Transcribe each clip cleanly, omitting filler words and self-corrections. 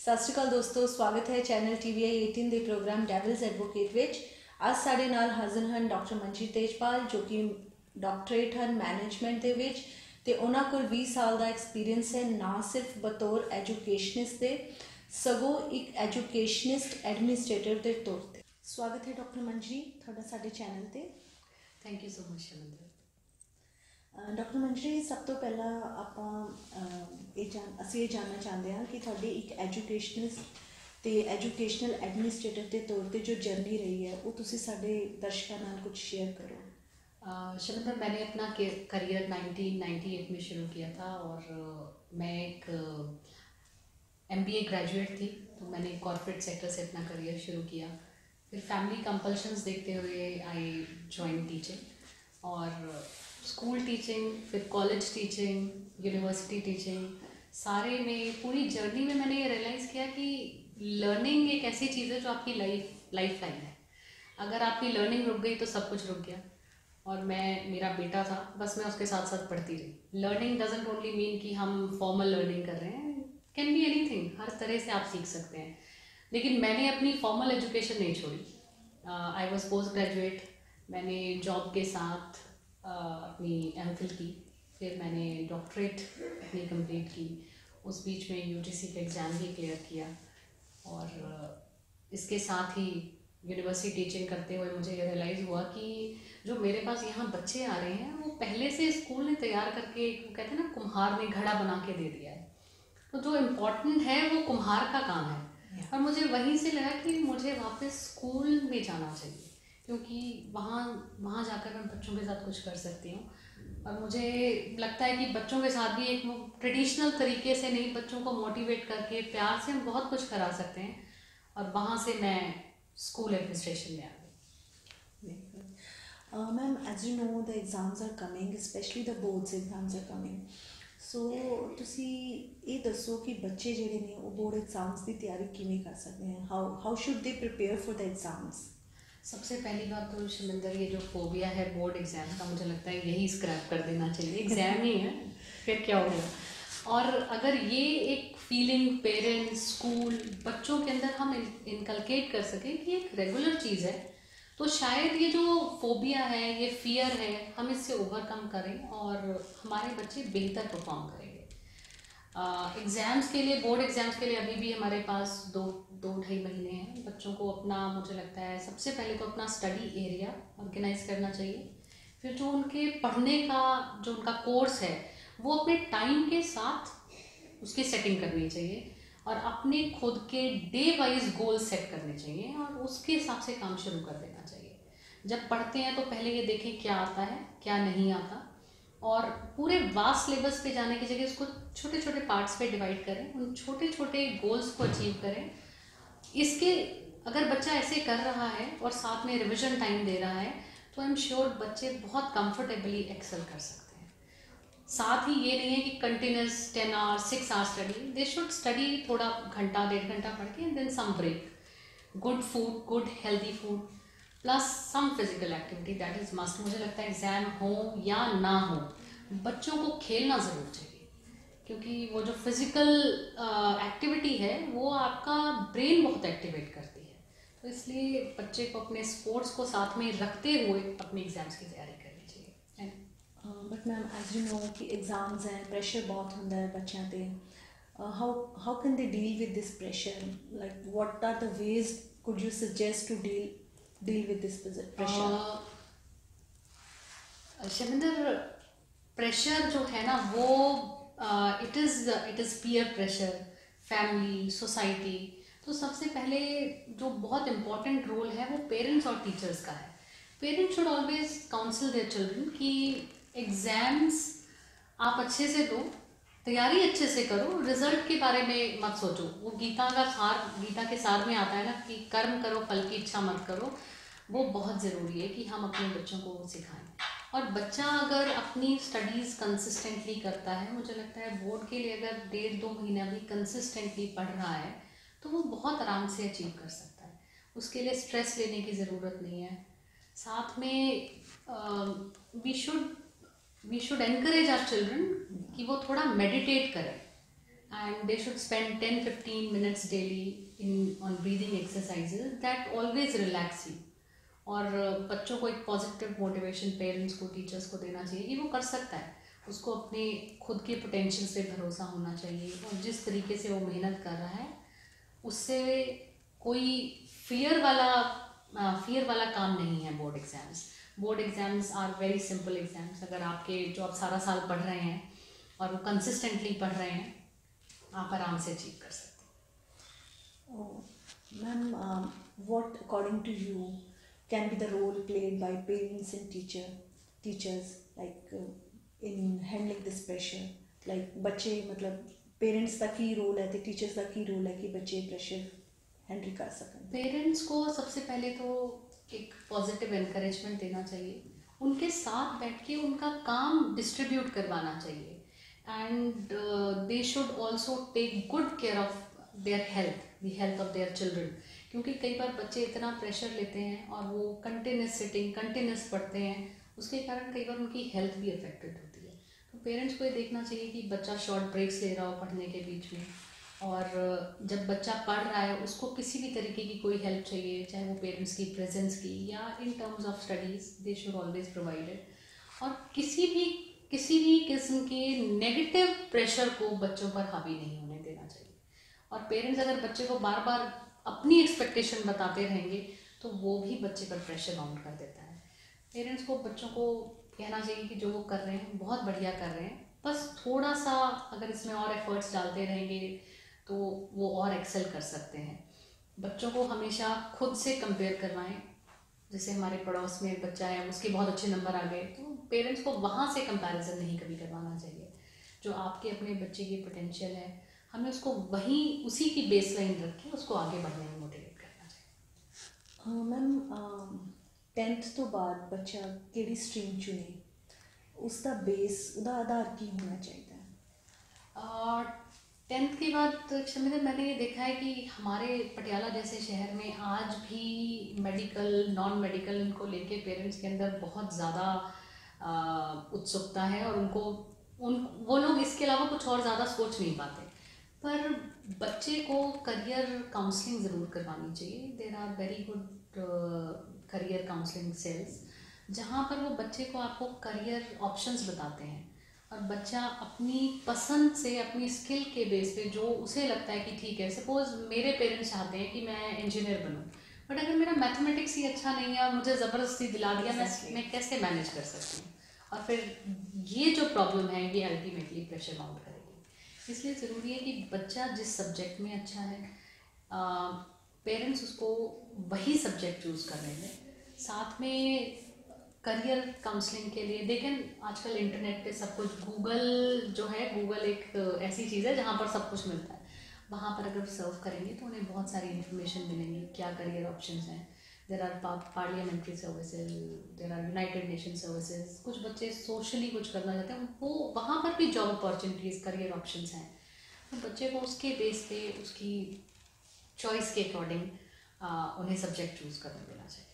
सत श्री अकाल दोस्तों, स्वागत है चैनल TVI 18 ਦੇ प्रोग्राम डेविल्स एडवोकेट ਵਿੱਚ। ਅੱਜ ਸਾਡੇ ਨਾਲ ਹਾਜ਼ਰ ਹਨ ਡਾਕਟਰ ਮਨਜੀਤ ਤੇਜਪਾਲ ਜੋ ਕਿ ਡਾਕਟਰੇਟ ਹਨ ਮੈਨੇਜਮੈਂਟ ਦੇ ਵਿੱਚ ਤੇ ਉਹਨਾਂ ਕੋਲ 20 ਸਾਲ ਦਾ ਐਕਸਪੀਰੀਅੰਸ ਹੈ, ਨਾ ਸਿਰਫ ਬਤੌਰ ਐਜੂਕੇਸ਼ਨਿਸਟ ਦੇ ਸਗੋਂ ਇੱਕ ਐਜੂਕੇਸ਼ਨਿਸਟ ਐਡਮਿਨਿਸਟ੍ਰੇਟਰ ਦੇ ਤੌਰ ਤੇ। ਸਵਾਗਤ ਹੈ ਡਾਕਟਰ ਮਨਜੀਤ ਤੁਹਾਡਾ ਸਾਡੇ ਚੈਨਲ ਤੇ। Thank you so much Shaminder. Doctor Manjit, ਸਭ ਤੋਂ ਪਹਿਲਾਂ ਅਸੀਂ ਇਹ ਜਾਣਨਾ ਚਾਹੁੰਦੇ ਹਾਂ ਕਿ ਤੁਹਾਡੀ ਇੱਕ ਐਜੂਕੇਸ਼ਨਿਸਟ ਤੇ ਐਜੂਕੇਸ਼ਨਲ ਐਡਮਿਨਿਸਟ੍ਰੇਟਰ ਦੇ ਤੌਰ ਤੇ ਜੋ ਜਰਨੀ ਰਹੀ है वो ਤੁਸੀਂ ਸਾਡੇ ਦਰਸ਼ਕਾਂ ਨਾਲ कुछ शेयर करो। शमिंदर, मैंने अपना करियर 1998 में शुरू किया था और मैं एक MBA ग्रेजुएट थी, तो मैंने कॉर्पोरेट सेक्टर से अपना करियर शुरू किया। फिर फैमिली कंपल्शंस देखते हुए आई जॉइन टीचिंग और स्कूल टीचिंग, फिर कॉलेज टीचिंग, यूनिवर्सिटी टीचिंग, सारे में पूरी जर्नी में मैंने ये रियलाइज़ किया कि लर्निंग एक ऐसी चीज़ है जो आपकी लाइफ लाइन है। अगर आपकी लर्निंग रुक गई तो सब कुछ रुक गया। और मेरा बेटा था, बस मैं उसके साथ साथ पढ़ती रही। लर्निंग डजेंट ओनली मीन कि हम फॉर्मल लर्निंग कर रहे हैं, कैन बी एनीथिंग, हर तरह से आप सीख सकते हैं। लेकिन मैंने अपनी फॉर्मल एजुकेशन नहीं छोड़ी। आई वॉज पोस्ट ग्रेजुएट, मैंने जॉब के साथ अपनी MPhil की, फिर मैंने डॉक्टरेट अपनी कंप्लीट की। उस बीच में UGC का एग्ज़ाम भी क्लियर किया और इसके साथ ही यूनिवर्सिटी टीचिंग करते हुए मुझे ये रियलाइज़ हुआ कि जो मेरे पास यहाँ बच्चे आ रहे हैं वो पहले से स्कूल ने तैयार करके, कहते हैं ना, कुम्हार ने घड़ा बना के दे दिया है। तो जो इम्पोर्टेंट है वो कुम्हार का काम है। और मुझे वहीं से लगा कि मुझे वापस स्कूल में जाना चाहिए, क्योंकि वहाँ जाकर मैं बच्चों के साथ कुछ कर सकती हूँ। और मुझे लगता है कि बच्चों के साथ भी एक ट्रेडिशनल तरीके से नहीं, बच्चों को मोटिवेट करके प्यार से हम बहुत कुछ करा सकते हैं। और वहाँ से मैं स्कूल एडमिनिस्ट्रेशन में आ गई। Ma'am, as you know the exams are coming, specially the boards exams are coming. So ਤੁਸੀਂ ਇਹ ਦੱਸੋ ਕਿ ਬੱਚੇ ਜਿਹੜੇ ਨੇ ਉਹ बोर्ड एग्जाम्स की तैयारी किमें कर सकते हैं, how should they prepare for the exams? सबसे पहली बात तो शमिंदर, ये जो फोबिया है बोर्ड एग्ज़ाम का, मुझे लगता है यही स्क्रैप कर देना चाहिए। एग्ज़ाम ही है, फिर क्या हो गया। और अगर ये एक फीलिंग पेरेंट्स, स्कूल, बच्चों के अंदर हम इनकलकेट कर सकें कि एक रेगुलर चीज़ है, तो शायद ये जो फोबिया है, ये फियर है, हम इससे ओवरकम करें और हमारे बच्चे बेहतर परफॉर्म करेंगे। एग्ज़ाम्स के लिए, बोर्ड एग्ज़ाम्स के लिए अभी भी हमारे पास दो ढाई महीने हैं। बच्चों को अपना, मुझे लगता है सबसे पहले तो अपना स्टडी एरिया ऑर्गेनाइज करना चाहिए। फिर जो उनके पढ़ने का जो उनका कोर्स है वो अपने टाइम के साथ उसकी सेटिंग करनी चाहिए और अपने खुद के डे वाइज गोल सेट करने चाहिए और उसके हिसाब से काम शुरू कर देना चाहिए। जब पढ़ते हैं तो पहले ये देखें क्या आता है, क्या नहीं आता, और पूरे वास्ट सिलेबस पे जाने की जगह उसको छोटे छोटे पार्ट्स पे डिवाइड करें, उन छोटे छोटे गोल्स को अचीव करें। इसके अगर बच्चा ऐसे कर रहा है और साथ में रिविजन टाइम दे रहा है तो आई एम श्योर बच्चे बहुत कंफर्टेबली एक्सेल कर सकते हैं। साथ ही ये नहीं है कि continuous 10 hours 6 hours study, they should study थोड़ा घंटा 1.5 घंटा पढ़ के, then some break, good food, good healthy food plus some physical activity, that is must. मुझे लगता है एग्ज़ाम हो या ना हो, बच्चों को खेलना ज़रूर चाहिए, क्योंकि वो जो फिज़िकल एक्टिविटी है वो आपका ब्रेन बहुत एक्टिवेट करती है। तो इसलिए बच्चे को अपने स्पोर्ट्स को साथ में रखते हुए अपने एग्ज़ाम्स की तैयारी करनी चाहिए। But ma'am, as you know कि एग्जाम्स हैं, प्रेशर बहुत होता है बच्चों पे, how can they deal with this pressure? Like what are the ways could you suggest to deal with this pressure? Shaminder, pressure जो है ना वो it is peer pressure, family, society. तो सबसे पहले जो बहुत इम्पॉर्टेंट रोल है वो पेरेंट्स और टीचर्स का है। Parents should always council their children कि एग्ज़ाम्स आप अच्छे से दो, तैयारी अच्छे से करो, रिजल्ट के बारे में मत सोचो। वो गीता के सार में आता है ना कि कर्म करो फल की इच्छा मत करो। वो बहुत ज़रूरी है कि हम अपने बच्चों को वो सिखाएं। और बच्चा अगर अपनी स्टडीज़ कंसिस्टेंटली करता है, मुझे लगता है बोर्ड के लिए अगर 1.5-2 महीना भी कंसिस्टेंटली पढ़ रहा है तो वो बहुत आराम से अचीव कर सकता है। उसके लिए स्ट्रेस लेने की ज़रूरत नहीं है। साथ में we should encourage our children कि वो थोड़ा मेडिटेट करें। and they should spend 10-15 minutes daily on breathing exercises that always relax you. और बच्चों को एक पॉजिटिव मोटिवेशन पेरेंट्स को, टीचर्स को देना चाहिए कि वो कर सकता है, उसको अपने खुद के पोटेंशियल से भरोसा होना चाहिए, और जिस तरीके से वो मेहनत कर रहा है उससे कोई फियर वाला काम नहीं है। Board exams are very simple exams. अगर आपके जो आप सारा साल पढ़ रहे हैं और वो कंसिस्टेंटली पढ़ रहे हैं, आप आराम से अचीव कर सकते हैं। Ma'am, what according to you can be the role played by parents and teachers like in handling this pressure? Like बच्चे, मतलब पेरेंट्स का की रोल है तो टीचर्स का की रोल है कि बच्चे प्रेशर हैंडल कर सकें। पेरेंट्स को सबसे पहले तो एक पॉजिटिव एनकरेजमेंट देना चाहिए, उनके साथ बैठ के उनका काम डिस्ट्रीब्यूट करवाना चाहिए, and they should also take good care of their health of their children. क्योंकि कई बार बच्चे इतना प्रेशर लेते हैं और वो कंटिन्यूस सिटिंग, कंटिन्यूस पढ़ते हैं, उसके कारण कई बार उनकी हेल्थ भी अफेक्टेड होती है। तो पेरेंट्स को ये देखना चाहिए कि बच्चा शॉर्ट ब्रेक्स ले रहा हो पढ़ने के बीच में, और जब बच्चा पढ़ रहा है उसको किसी भी तरीके की कोई हेल्प चाहिए, चाहे वो पेरेंट्स की प्रेजेंस की या in terms of studies, they should always provided. और किसी भी किस्म के नेगेटिव प्रेशर को बच्चों पर हावी नहीं होने देना चाहिए। और पेरेंट्स अगर बच्चे को बार बार अपनी एक्सपेक्टेशन बताते रहेंगे तो वो भी बच्चे पर प्रेशर माउंट कर देता है। पेरेंट्स को बच्चों को कहना चाहिए कि जो वो कर रहे हैं बहुत बढ़िया कर रहे हैं, बस थोड़ा सा अगर इसमें और एफर्ट्स डालते रहेंगे तो वो और एक्सेल कर सकते हैं। बच्चों को हमेशा खुद से कंपेयर करवाएं। जैसे हमारे पड़ोस में एक बच्चा है, उसके बहुत अच्छे नंबर आ गए, तो पेरेंट्स को वहाँ से कंपैरिजन नहीं कभी करवाना चाहिए। जो आपके अपने बच्चे की पोटेंशियल है, हमें उसको उसी की बेस लाइन रख के उसको आगे बढ़ने में मोटिवेट करना चाहिए। मैम, 10th तो बाद बच्चा केड़ी स्ट्रीम चुने, उसका बेस, उसका आधार की होना चाहिए? 10th के बाद शमिता, मैंने ये देखा है कि हमारे पटियाला जैसे शहर में आज भी मेडिकल, नॉन मेडिकल इनको लेके पेरेंट्स के अंदर बहुत ज़्यादा उत्सुकता है, और वो लोग इसके अलावा कुछ और ज़्यादा सोच नहीं पाते। पर बच्चे को करियर काउंसलिंग ज़रूर करवानी चाहिए। There are very good career counselling cells, जहाँ पर वो बच्चे को आपको करियर ऑप्शंस बताते हैं, और बच्चा अपनी पसंद से, अपनी स्किल के बेस पे जो उसे लगता है कि ठीक है, सपोज मेरे पेरेंट्स चाहते हैं कि मैं इंजीनियर बनूं, बट अगर मेरा मैथमेटिक्स ही अच्छा नहीं है और मुझे ज़बरदस्ती दिला दिया, मैं कैसे मैनेज कर सकती हूँ? और फिर ये जो प्रॉब्लम है ये अल्टीमेटली प्रेशर माउंट करेगी। इसलिए ज़रूरी है कि बच्चा जिस सब्जेक्ट में अच्छा है, पेरेंट्स उसको वही सब्जेक्ट चूज़ करने दें। साथ में करियर काउंसलिंग के लिए देखें, आजकल इंटरनेट पे सब कुछ, गूगल एक ऐसी चीज़ है जहाँ पर सब कुछ मिलता है। वहाँ पर अगर सर्व करेंगे तो उन्हें बहुत सारी इन्फॉर्मेशन मिलेंगी, क्या करियर ऑप्शंस हैं। There are parliamentary services, there are United Nation services. कुछ बच्चे सोशली कुछ करना चाहते हैं, वो वहाँ पर भी जॉब अपॉर्चुनिटीज़, करियर ऑप्शंस हैं। तो बच्चे को उसके बेस पे, उसकी चॉइस के अकॉर्डिंग उन्हें सब्जेक्ट चूज़ करने देना चाहिए।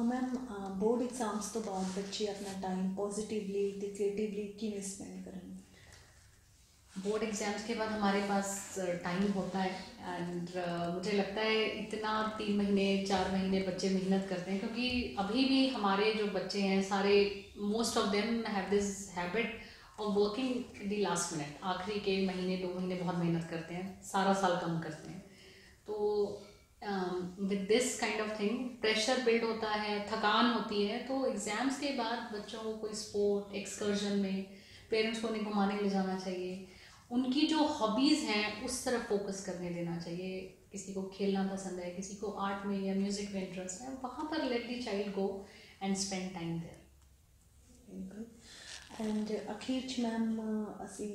मैम, बोर्ड एग्जाम्स तो बाद बच्चे अपना टाइम पॉजिटिवली ते क्रिएटिवली किवें स्पेंड करें? बोर्ड एग्ज़ाम्स के बाद हमारे पास टाइम होता है, एंड मुझे लगता है इतना 3 महीने 4 महीने बच्चे मेहनत करते हैं, क्योंकि अभी भी हमारे जो बच्चे हैं सारे, most of them have this habit of working the last minute. आखिरी के महीने 2 महीने बहुत मेहनत करते हैं, सारा साल कम करते हैं। तो with this kind of thing pressure build होता है, थकान होती है। तो एग्ज़ाम्स के बाद बच्चों को कोई स्पोर्ट, एक्सकर्जन में पेरेंट्स को उन्हें घुमाने ले जाना चाहिए। उनकी जो हॉबीज़ हैं उस तरफ फोकस करने देना चाहिए। किसी को खेलना पसंद है, किसी को आर्ट में या म्यूज़िक में इंटरेस्ट है, वहाँ पर let the child go and spend time there. And अखीर च मैम, ਅਸੀਂ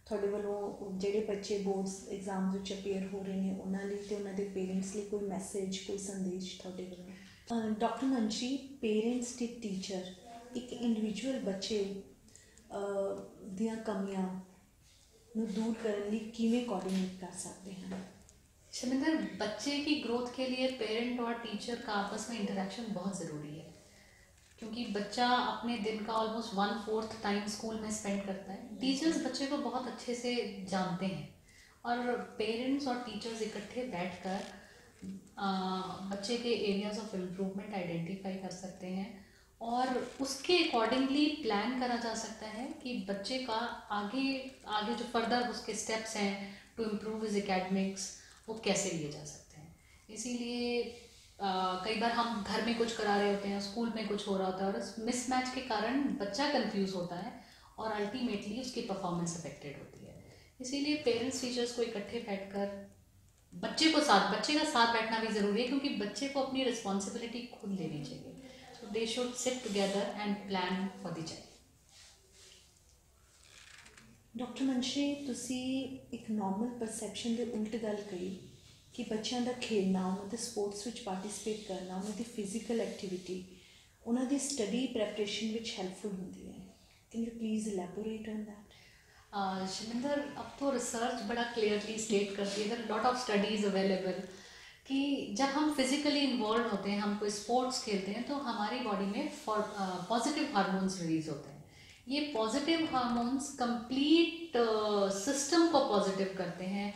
ਤੁਹਾਡੇ ਵੱਲੋਂ ਜਿਹੜੇ ਬੱਚੇ ਬੋਰਡਸ ਐਗਜ਼ਾਮਸ ਵਿੱਚ ਅਪੀਅਰ ਹੋ ਰਹੇ ਨੇ ਉਹਨਾਂ ਲਈ ਤੇ ਉਹਨਾਂ ਦੇ ਪੇਰੈਂਟਸ ਲਈ ਕੋਈ ਮੈਸੇਜ, ਕੋਈ ਸੰਦੇਸ਼ ਤੁਹਾਡੇ ਵੱਲੋਂ? ਡਾਕਟਰ ਮੰਜੀ, ਪੇਰੈਂਟਸ ਤੇ ਟੀਚਰ ਇੱਕ ਇੰਡੀਵਿਜੂਅਲ ਬੱਚੇ ਦੀਆਂ ਕਮੀਆਂ ਨੂੰ दूर करने लिए किवें कोऑर्डिनेट कर सकते हैं? शमिंदर, बच्चे की ग्रोथ के लिए पेरेंट और टीचर का आपस में इंटरेक्शन बहुत ज़रूरी है। क्योंकि बच्चा अपने दिन का ऑलमोस्ट 1/4 टाइम स्कूल में स्पेंड करता है। टीचर्स बच्चे को बहुत अच्छे से जानते हैं और पेरेंट्स और टीचर्स इकट्ठे बैठकर बच्चे के एरियाज ऑफ इम्प्रूवमेंट आइडेंटिफाई कर सकते हैं और उसके अकॉर्डिंगली प्लान करा जा सकता है कि बच्चे का आगे आगे जो फर्दर उसके स्टेप्स हैं टू इम्प्रूव हिज एकेडमिक्स वो कैसे लिए जा सकते हैं। इसीलिए कई बार हम घर में कुछ करा रहे होते हैं, स्कूल में कुछ हो रहा होता है और इस मिसमैच के कारण बच्चा कंफ्यूज होता है और अल्टीमेटली उसकी परफॉर्मेंस अफेक्टेड होती है। इसीलिए पेरेंट्स टीचर्स को इकट्ठे बैठकर बच्चे का साथ बैठना भी ज़रूरी है, क्योंकि बच्चे को अपनी रिस्पॉन्सिबिलिटी खुद लेनी चाहिए। So they should sit together and plan for the child. Doctor Manshi, ਤੁਸੀਂ ਇੱਕ ਨਾਰਮਲ ਪਰਸੈਪਸ਼ਨ ਦੇ ਉਲਟ ਗੱਲ ਕਹੀ ਕਿ ਬੱਚਿਆਂ ਦਾ ਖੇਡਣਾ, ਉਹਨਾਂ ਦੇ ਸਪੋਰਟਸ ਵਿੱਚ ਪਾਰਟਿਸਿਪੇਟ ਕਰਨਾ, ਉਹਨਾਂ ਦੀ ਫਿਜ਼ੀਕਲ ਐਕਟੀਵਿਟੀ ਉਹਨਾਂ ਦੀ ਸਟੱਡੀ ਪ੍ਰੈਪਰੇਸ਼ਨ ਵਿੱਚ ਹੈਲਪਫੁਲ ਹੁੰਦੀ ਹੈ। Can you please elaborate on that? Shaminder, अब तो रिसर्च बड़ा क्लियरली स्टेट करती है, there lot of studies available कि जब हम फिजिकली इन्वॉल्व होते हैं, हम कोई स्पोर्ट्स खेलते हैं, तो हमारी बॉडी में पॉजिटिव हार्मोन्स रिलीज होते हैं। ये पॉजिटिव हार्मोन्स कंप्लीट सिस्टम को पॉजिटिव करते हैं,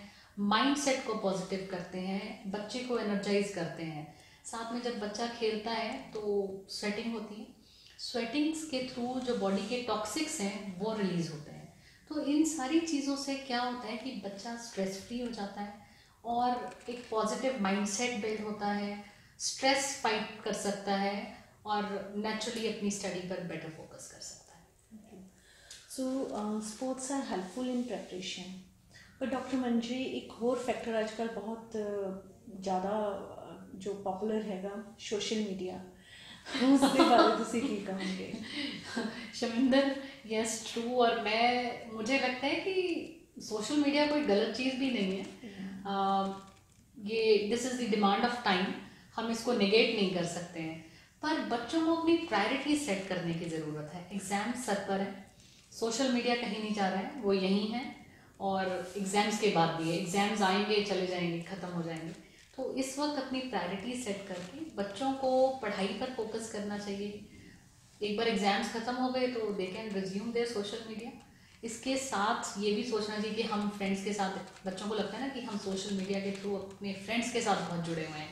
माइंडसेट को पॉजिटिव करते हैं, बच्चे को एनर्जाइज करते हैं। साथ में जब बच्चा खेलता है तो स्वेटिंग होती है, स्वेटिंग्स के थ्रू जो बॉडी के टॉक्सिक्स हैं वो रिलीज होते हैं। तो इन सारी चीज़ों से क्या होता है कि बच्चा स्ट्रेस फ्री हो जाता है और एक पॉजिटिव माइंडसेट बिल्ड होता है, स्ट्रेस फाइट कर सकता है और नेचुरली अपनी स्टडी पर बेटर फोकस कर सकता है। So sports are helpful in preparation, पर डॉक्टर मंजी एक होर फैक्टर आजकल बहुत ज़्यादा जो पॉपुलर हैगा सोशल मीडिया, उसके बारे में की कहोगे? शमिंदर, यस ट्रू, और मुझे लगता है कि सोशल मीडिया कोई गलत चीज़ भी नहीं है। ये this is the demand of time, हम इसको नेगेट नहीं कर सकते हैं, पर बच्चों को अपनी प्रायोरिटी सेट करने की ज़रूरत है। एग्ज़ाम सर पर है, सोशल मीडिया कहीं नहीं जा रहा है, वो यहीं है और एग्ज़ाम्स के बाद भी है। एग्ज़ाम्स आएंगे, चले जाएंगे, ख़त्म हो जाएंगे। तो इस वक्त अपनी प्रायोरिटी सेट करके बच्चों को पढ़ाई पर फोकस करना चाहिए। एक बार एग्ज़ाम्स ख़त्म हो गए तो they can resume their social media. इसके साथ ये भी सोचना चाहिए कि हम फ्रेंड्स के साथ, बच्चों को लगता है ना कि हम सोशल मीडिया के थ्रू अपने फ्रेंड्स के साथ बहुत जुड़े हुए हैं।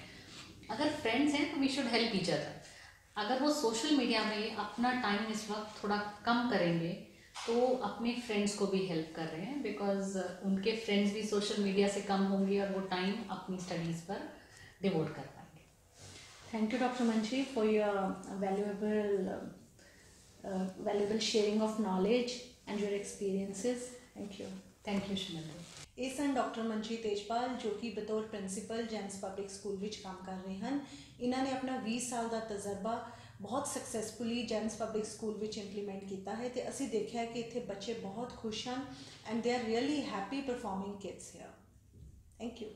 अगर फ्रेंड्स हैं तो we should help each other. अगर वो सोशल मीडिया में अपना टाइम इस वक्त थोड़ा कम करेंगे तो अपने फ्रेंड्स को भी हेल्प कर रहे हैं, बिकॉज उनके फ्रेंड्स भी सोशल मीडिया से कम होंगे और वो टाइम अपनी स्टडीज़ पर डिवोट कर पाएंगे। Thank you doctor Manshi for your valuable sharing of knowledge and your experiences. Thank you Shaminder. ਇਹ ਸਨ ਡਾਕਟਰ ਮਨਜੀਤ ਤੇਜਪਾਲ, ਜੋ ਕਿ ਬਤੌਰ ਪ੍ਰਿੰਸੀਪਲ ਜੈਮਸ ਪਬਲਿਕ ਸਕੂਲ ਵਿੱਚ ਕੰਮ ਕਰ ਰਹੇ ਹਨ। ਇਹਨਾਂ ਨੇ ਆਪਣਾ 20 ਸਾਲ ਦਾ ਤਜਰਬਾ ਬਹੁਤ ਸਕਸੈਸਫੁਲੀ ਜੈਮਸ ਪਬਲਿਕ ਸਕੂਲ ਵਿੱਚ ਇੰਪਲੀਮੈਂਟ ਕੀਤਾ ਹੈ ਤੇ ਅਸੀਂ ਦੇਖਿਆ ਕਿ ਇੱਥੇ ਬੱਚੇ ਬਹੁਤ ਖੁਸ਼ ਹਨ and they are really happy performing kids here. Thank you.